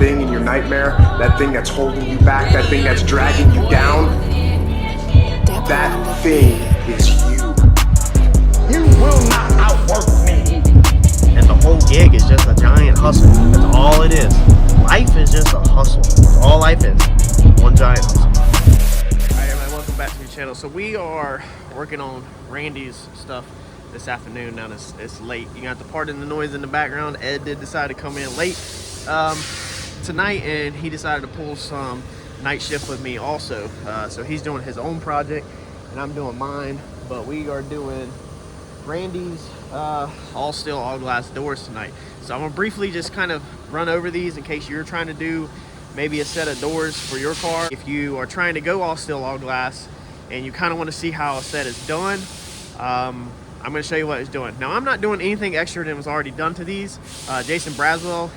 thing in your nightmare, that thing that's holding you back, that thing that's dragging you down, that thing is you. You will not outwork me. And the whole gig is just a giant hustle. That's all it is. Life is just a hustle. That's all life is. One giant hustle. Alright everybody, welcome back to the channel. So we are working on Randy's stuff this afternoon. Now it's late. You got the pardon the noise in the background. Ed did decide to come in late tonight, and he decided to pull some night shift with me also. So he's doing his own project and I'm doing mine, but we are doing Randy's all steel, all glass doors tonight. So I'm gonna briefly just kind of run over these in case you're trying to do maybe a set of doors for your car. If you are trying to go all steel, all glass, and you kind of want to see how a set is done, I'm going to show you what it's doing. Now, I'm not doing anything extra than was already done to these. Jason Braswell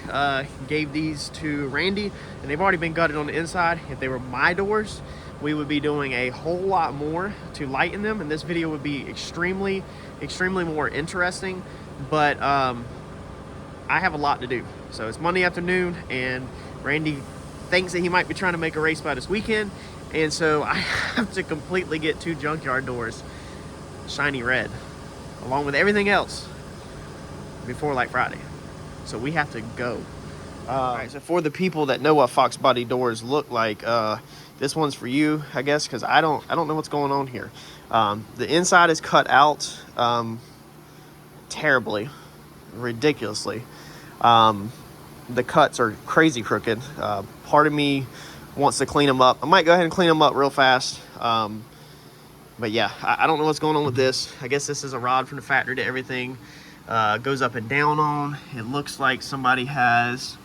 gave these to Randy, and they've already been gutted on the inside. If they were my doors, we would be doing a whole lot more to lighten them, and this video would be extremely more interesting. But I have a lot to do. So it's Monday afternoon, and Randy thinks that he might be trying to make a race by this weekend, and so I have to completely get 2 junkyard doors shiny red along with everything else before like Friday. So we have to go. All right, so for the people that know what Fox body doors look like, this one's for you, I guess, because I don't know what's going on here. The inside is cut out terribly, ridiculously. The cuts are crazy crooked. Part of me wants to clean them up. I might go ahead and clean them up real fast. But yeah, I don't know what's going on with this. I guess this is a rod from the factory that everything goes up and down on. It looks like somebody has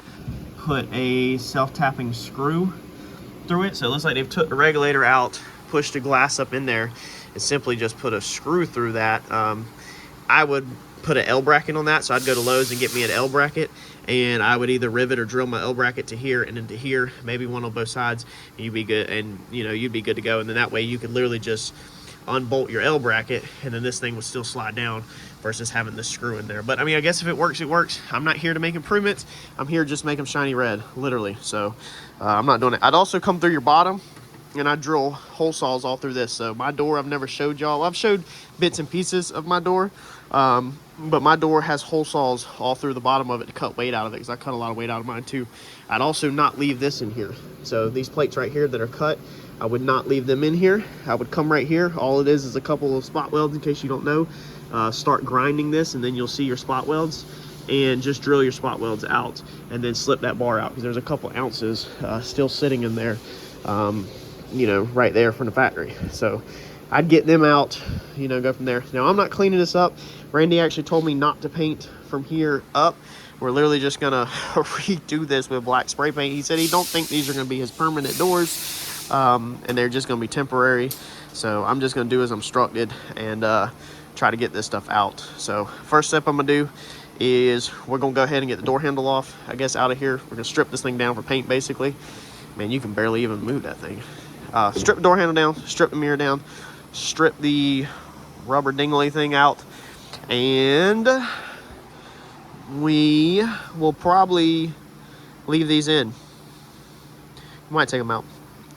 put a self-tapping screw through it. So it looks like they've took the regulator out, pushed the glass up in there, and simply just put a screw through that. I would put an L bracket on that, so I'd go to Lowe's and get me an L bracket, and I would either rivet or drill my L bracket to here and then to here, maybe one on both sides, and you'd be good, and you know, you'd be good to go. And then that way you could literally just unbolt your L bracket, and then this thing would still slide down versus having this screw in there. But I mean, I guess if it works, it works. I'm not here to make improvements. I'm here to just make them shiny red, literally. So I'm not doing it. I'd also come through your bottom, and I drill hole saws all through this. So my door, I've never showed y'all. I've showed bits and pieces of my door, but my door has hole saws all through the bottom of it to cut weight out of it, because I cut a lot of weight out of mine too. I'd also not leave this in here. So these plates right here that are cut, I would not leave them in here. I would come right here. All it is a couple of spot welds, in case you don't know. Start grinding this, and then you'll see your spot welds, and just drill your spot welds out, and then slip that bar out, because there's a couple ounces still sitting in there, you know, right there from the factory. So I'd get them out, you know, go from there. Now, I'm not cleaning this up. Randy actually told me not to paint from here up. We're literally just gonna redo this with black spray paint. He said he don't think these are gonna be his permanent doors, and they're just gonna be temporary. So I'm just gonna do as I'm instructed and try to get this stuff out. So first step I'm gonna do is we're gonna go ahead and get the door handle off, I guess, out of here. We're gonna strip this thing down for paint, basically. Man, you can barely even move that thing. Strip the door handle down, strip the mirror down, strip the rubber dingly thing out, and we will probably leave these in. We might take them out.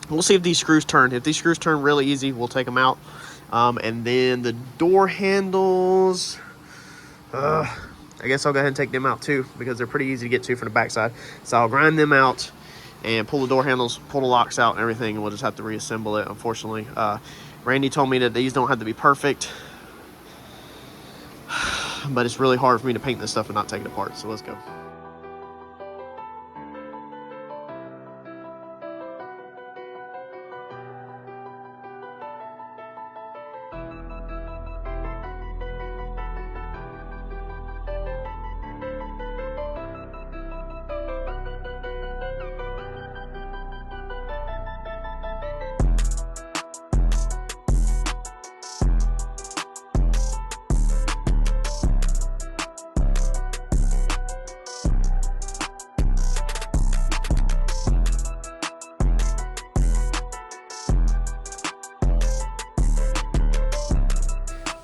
We'll see if these screws turn. If these screws turn really easy, we'll take them out. And then the door handles, I guess I'll go ahead and take them out too, because they're pretty easy to get to from the backside. So I'll grind them out and pull the door handles, pull the locks out and everything, and we'll just have to reassemble it, unfortunately. Randy told me that these don't have to be perfect, but it's really hard for me to paint this stuff and not take it apart. So let's go.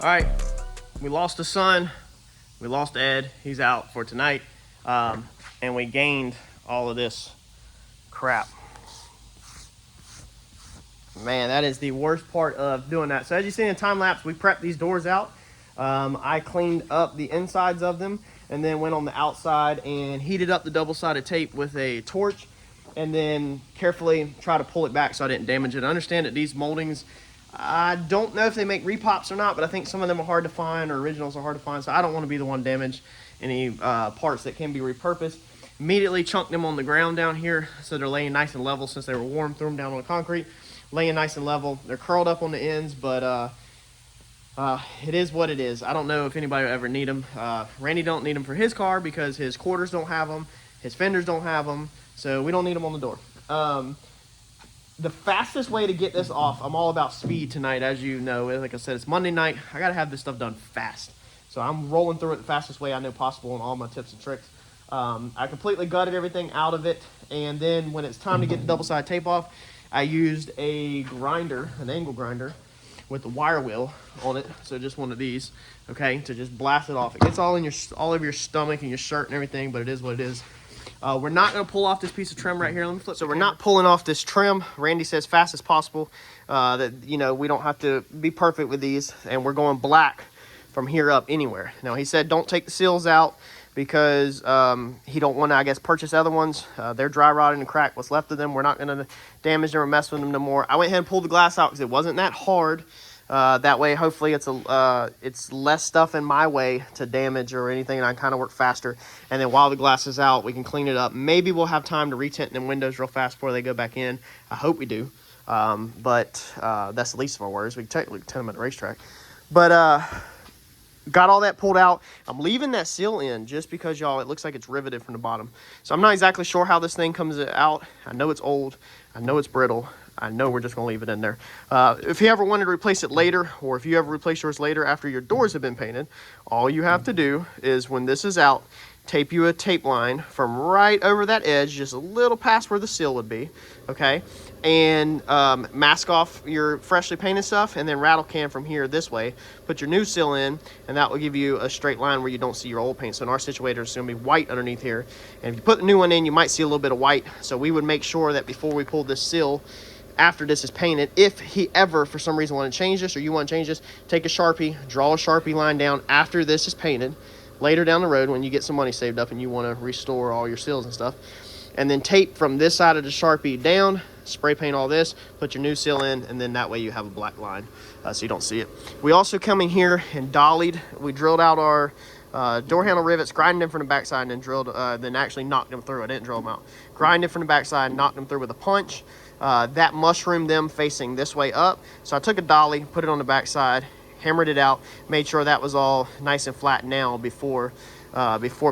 All right, we lost the son, we lost Ed, he's out for tonight, and we gained all of this crap. Man, that is the worst part of doing that. So as you see in time lapse, we prepped these doors out. I cleaned up the insides of them and then went on the outside and heated up the double-sided tape with a torch and then carefully try to pull it back so I didn't damage it. I understand that these moldings, I don't know if they make repops or not, but I think some of them are hard to find, or originals are hard to find, so I don't want to be the one damage any parts that can be repurposed. Immediately chunked them on the ground down here so they're laying nice and level. Since they were warm, threw them down on the concrete, laying nice and level. They're curled up on the ends, but it is what it is. I don't know if anybody will ever need them. Randy don't need them for his car because his quarters don't have them, his fenders don't have them, so we don't need them on the door. The fastest way to get this off, I'm all about speed tonight, as you know. Like I said, it's Monday night. I gotta have this stuff done fast. So I'm rolling through it the fastest way I know possible on all my tips and tricks. I completely gutted everything out of it, and then when it's time to get the double-sided tape off, I used a grinder, an angle grinder, with the wire wheel on it, so just one of these, okay, to just blast it off. It gets all over your stomach and your shirt and everything, but it is what it is. We're not going to pull off this piece of trim right here. Let me flip. So we're not pulling off this trim. Randy says fast as possible. That, you know, we don't have to be perfect with these, and we're going black from here up anywhere. Now he said don't take the seals out because he don't want to, I guess, purchase other ones. They're dry rotting and cracked. What's left of them, we're not going to damage them or mess with them no more. I went ahead and pulled the glass out because it wasn't that hard. That way, hopefully, it's less stuff in my way to damage or anything, and I kind of work faster. And then while the glass is out, we can clean it up. Maybe we'll have time to retint them windows real fast before they go back in. I hope we do. But that's the least of our worries. We can technically tint them at the racetrack. But got all that pulled out. I'm leaving that seal in just because, y'all, it looks like it's riveted from the bottom. So I'm not exactly sure how this thing comes out. I know it's old. I know it's brittle. I know we're just going to leave it in there. If you ever wanted to replace it later, or if you ever replace yours later after your doors have been painted, all you have to do is, when this is out, tape you a tape line from right over that edge, just a little past where the seal would be, okay? And mask off your freshly painted stuff, and then rattle can from here this way. Put your new seal in, and that will give you a straight line where you don't see your old paint. So in our situation, it's going to be white underneath here. And if you put the new one in, you might see a little bit of white. So we would make sure that before we pull this seal, after this is painted, if he ever for some reason want to change this, or you want to change this, take a Sharpie, draw a Sharpie line down after this is painted, later down the road when you get some money saved up and you want to restore all your seals and stuff, and then tape from this side of the Sharpie down, spray paint all this, put your new seal in, and then that way you have a black line so you don't see it. We also come in here and dollied. We drilled out our door handle rivets, grinded them from the backside, and then drilled, then actually knocked them through. I didn't drill them out. Grinded them from the backside, knocked them through with a punch. That mushroomed them facing this way up. So I took a dolly, put it on the backside, hammered it out, made sure that was all nice and flat now before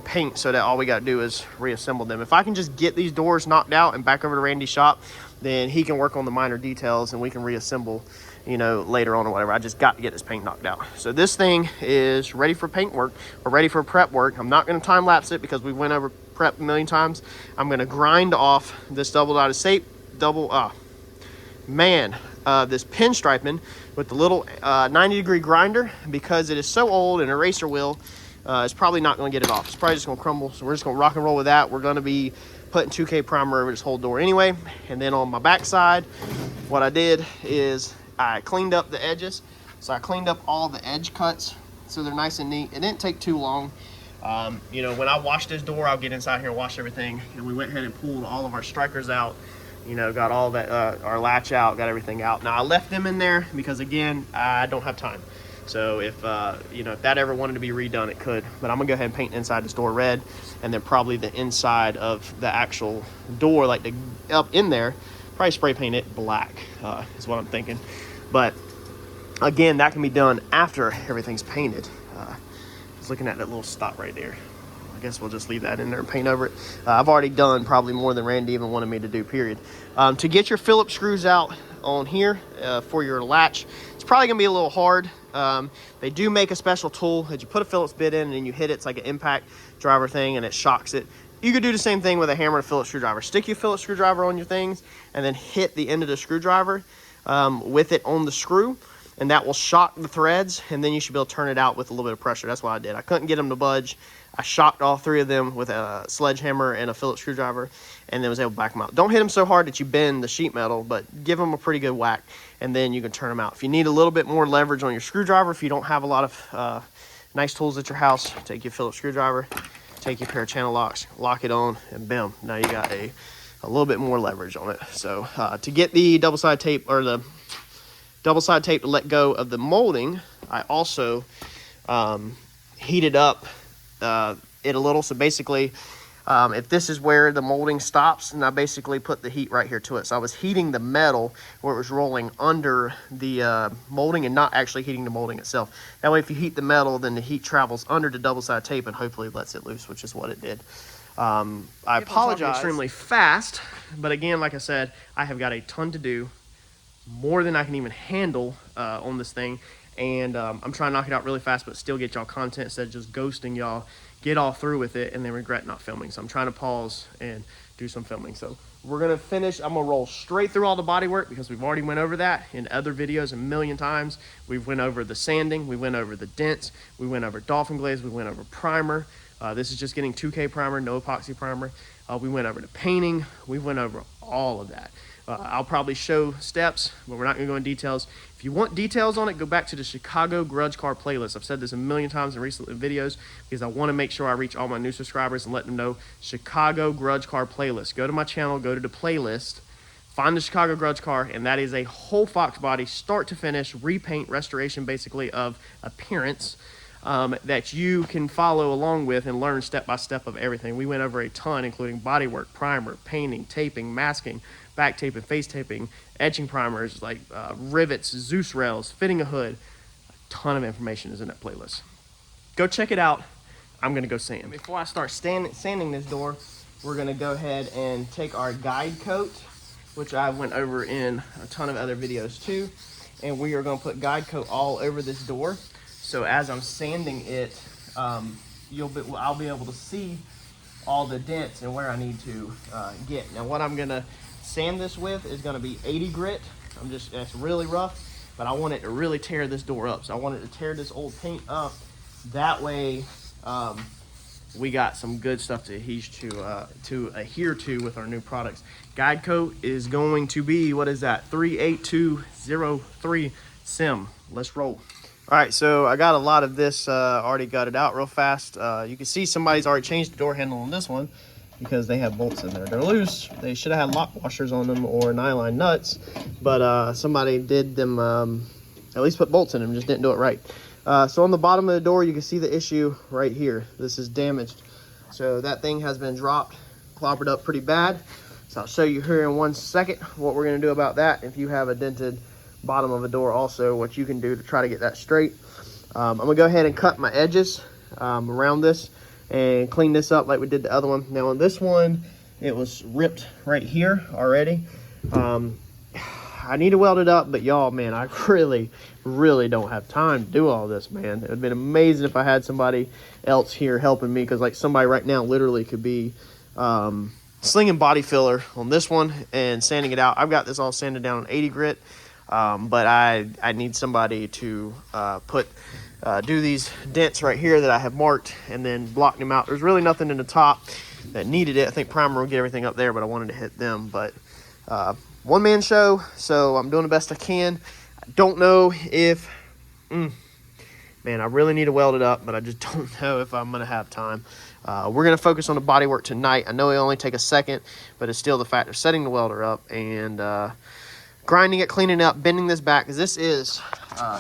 paint, so that all we got to do is reassemble them. If I can just get these doors knocked out and back over to Randy's shop, then he can work on the minor details and we can reassemble, you know, later on or whatever. I just got to get this paint knocked out. So this thing is ready for paint work. We're ready for prep work. I'm not going to time lapse it because we went over prep a million times. I'm going to grind off this double-dotted tape. This pinstriping with the little 90-degree grinder, because it is so old, an eraser wheel is probably not going to get it off. It's probably just going to crumble, so we're just going to rock and roll with that. We're going to be putting 2K primer over this whole door anyway. And then on my backside, what I did is I cleaned up the edges. So I cleaned up all the edge cuts so they're nice and neat. It didn't take too long. You know, when I wash this door, I'll get inside here and wash everything. And we went ahead and pulled all of our strikers out. You know, got all that, our latch out, got everything out. Now I left them in there because, again, I don't have time. So if, you know, if that ever wanted to be redone, it could. But I'm gonna go ahead and paint inside this door red, and then probably the inside of the actual door, like the up in there, probably spray paint it black, is what I'm thinking. But again, that can be done after everything's painted. I was looking at that little stop right there. I guess we'll just leave that in there and paint over it. I've already done probably more than Randy even wanted me to do, period. To get your Phillips screws out on here for your latch, it's probably gonna be a little hard. They do make a special tool that you put a Phillips bit in and you hit it. It's like an impact driver thing and it shocks it. You could do the same thing with a hammer and a Phillips screwdriver. Stick your Phillips screwdriver on your things and then hit the end of the screwdriver with it on the screw. and that will shock the threads, and then you should be able to turn it out with a little bit of pressure. That's what I did. I couldn't get them to budge. I shocked all 3 of them with a sledgehammer and a Phillips screwdriver, and then was able to back them out. Don't hit them so hard that you bend the sheet metal, but give them a pretty good whack, and then you can turn them out. If you need a little bit more leverage on your screwdriver, if you don't have a lot of nice tools at your house, take your Phillips screwdriver, take your pair of channel locks, lock it on, and bam, now you got a little bit more leverage on it. So to get the double side tape, or the double side tape to let go of the molding, I also heated up it a little. So basically, if this is where the molding stops, and I basically put the heat right here to it. So I was heating the metal where it was rolling under the molding, and not actually heating the molding itself. That way, if you heat the metal, then the heat travels under the double side tape and hopefully lets it loose, which is what it did. I apologize. Extremely fast, but again, like I said, I have got a ton to do, more than I can even handle on this thing, and I'm trying to knock it out really fast, but still get y'all content instead of just ghosting y'all. Get all through with it and then regret not filming. So I'm trying to pause and do some filming. So we're gonna finish. I'm gonna roll straight through all the body work because we've already went over that in other videos a million times. We've went over the sanding, we went over the dents, we went over dolphin glaze, we went over primer. This is just getting 2K primer, no epoxy primer. We went over the painting. We went over all of that. I'll probably show steps, but we're not going to go in details. If you want details on it, go back to the Chicago Grudge Car playlist. I've said this a million times in recent videos because I want to make sure I reach all my new subscribers and let them know Chicago Grudge Car playlist. Go to my channel, go to the playlist, find the Chicago Grudge Car, and that is a whole Fox body, start to finish, repaint, restoration basically of appearance, that you can follow along with and learn step by step of everything. We went over a ton, including bodywork, primer, painting, taping, masking, back taping, face taping, etching primers, like rivets, Zeus rails, fitting a hood. A ton of information is in that playlist. Go check it out. I'm gonna go sand. Before I start sanding this door, we're gonna go ahead and take our guide coat, which I went over in a ton of other videos too, and we are gonna put guide coat all over this door. So as I'm sanding it, I'll be able to see all the dents and where I need to get. Now what I'm gonna sand this with is gonna be 80 grit. It's really rough, but I want it to really tear this door up. So I want it to tear this old paint up. That way, we got some good stuff to adhere to with our new products. Guide coat is going to be, what is that? 38203 sim. Let's roll. All right, so I got a lot of this already gutted out real fast. You can see somebody's already changed the door handle on this one because they have bolts in there. They're loose. They should have had lock washers on them or nylon nuts, but somebody did them, at least put bolts in them, just didn't do it right. So on the bottom of the door, you can see the issue right here. This is damaged. So that thing has been dropped, clobbered up pretty bad. So I'll show you here in 1 second what we're gonna do about that. If you have a dented bottom of a door, also what you can do to try to get that straight. I'm gonna go ahead and cut my edges around this and clean this up like we did the other one. Now on this one, it was ripped right here already. I need to weld it up, but y'all, man, I really don't have time to do all this, man. It would have been amazing if I had somebody else here helping me, because like somebody right now literally could be slinging body filler on this one and sanding it out. I've got this all sanded down on 80 grit. But I need somebody to do these dents right here that I have marked and then block them out. There's really nothing in the top that needed it. I think primer will get everything up there, but I wanted to hit them. But one-man show, so I'm doing the best I can. I don't know if, man, I really need to weld it up, but I just don't know if I'm going to have time. We're going to focus on the body work tonight. I know it only take a second, but it's still the fact of setting the welder up and grinding it, cleaning it up, bending this back, because this is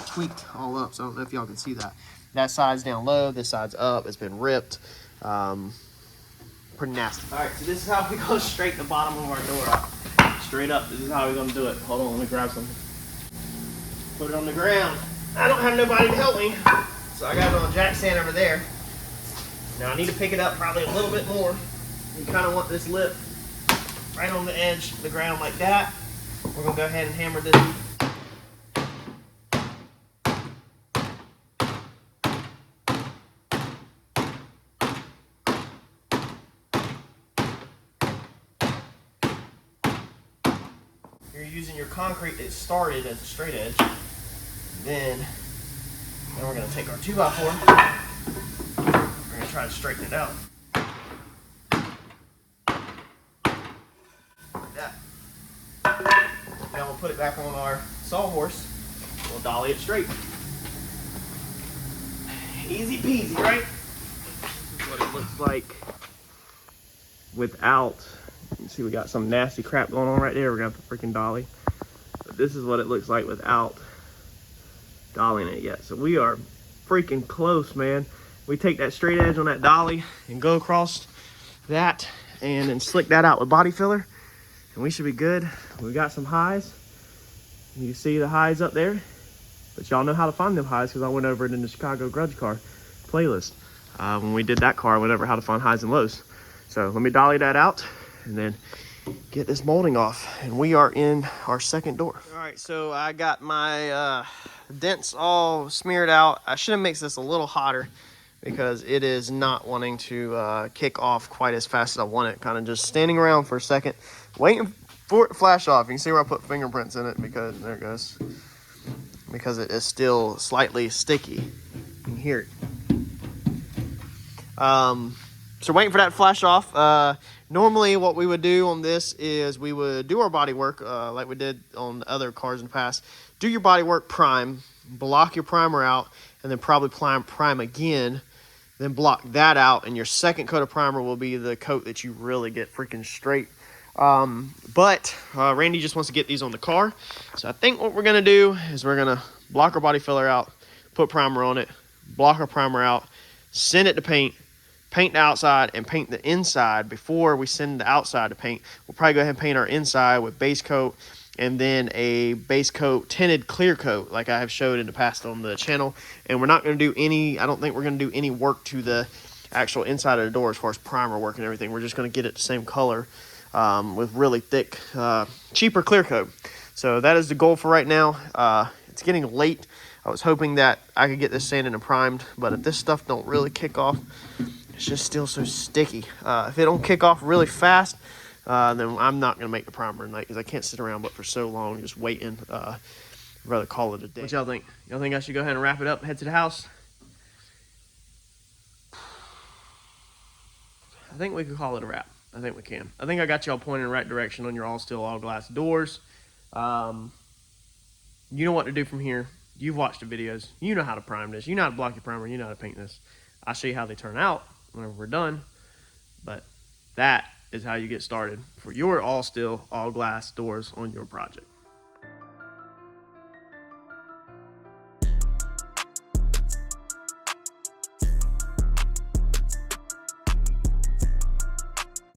tweaked all up, so I don't know if y'all can see that. That side's down low, this side's up, it's been ripped. Pretty nasty. All right, so this is how we go straighten the bottom of our door up. Straight up, this is how we're gonna do it. Hold on, let me grab something. Put it on the ground. I don't have nobody to help me, so I got it on a jack stand over there. Now I need to pick it up probably a little bit more. You kind of want this lip right on the edge of the ground like that. We're gonna go ahead and hammer this. You're using your concrete that started as a straight edge. then we're going to take our 2x4. We're going to try to straighten it out. Like that. Now we'll put it back on our sawhorse. We'll dolly it straight. Easy peasy, right? This is what it looks like without. You can see we got some nasty crap going on right there. We're going to have to freaking dolly. But this is what it looks like without dollying it yet. So we are freaking close, man. We take that straight edge on that dolly and go across that and then slick that out with body filler, and we should be good. We got some highs. You see the highs up there, but y'all know how to find them highs because I went over it in the Chicago Grudge Car playlist. When we did that car, I went over how to find highs and lows. So let me dolly that out and then get this molding off, and we are in our second door. All right, so I got my dents all smeared out. I should have mixed this a little hotter because it is not wanting to kick off quite as fast as I want it. Kind of just standing around for a second, waiting for it to flash off. You can see where I put fingerprints in it because there it goes. Because it is still slightly sticky. You can hear it. So waiting for that to flash off. Normally what we would do on this is we would do our body work like we did on other cars in the past. Do your body work, prime, block your primer out, and then probably prime again, then block that out, and your second coat of primer will be the coat that you really get freaking straight. But Randy just wants to get these on the car. So I think what we're going to do is we're going to block our body filler out, put primer on it, block our primer out, send it to paint the outside, and paint the inside before we send the outside to paint. We'll probably go ahead and paint our inside with base coat and then a base coat tinted clear coat like I have showed in the past on the channel. And we're not going to do any, I don't think we're going to do any work to the actual inside of the door as far as primer work and everything. We're just going to get it the same color with really thick, cheaper clear coat. So that is the goal for right now. It's getting late. I was hoping that I could get this sanded and primed, but if this stuff don't really kick off, it's just still so sticky. If it don't kick off really fast, then I'm not going to make the primer tonight because I can't sit around but for so long just waiting. I'd rather call it a day. What y'all think? Y'all think I should go ahead and wrap it up and head to the house? I think we could call it a wrap. I think we can. I think I got y'all pointing in the right direction on your all-steel, all-glass doors. You know what to do from here. You've watched the videos. You know how to prime this. You know how to block your primer. You know how to paint this. I'll show you how they turn out whenever we're done. But that is how you get started for your all-steel, all-glass doors on your project.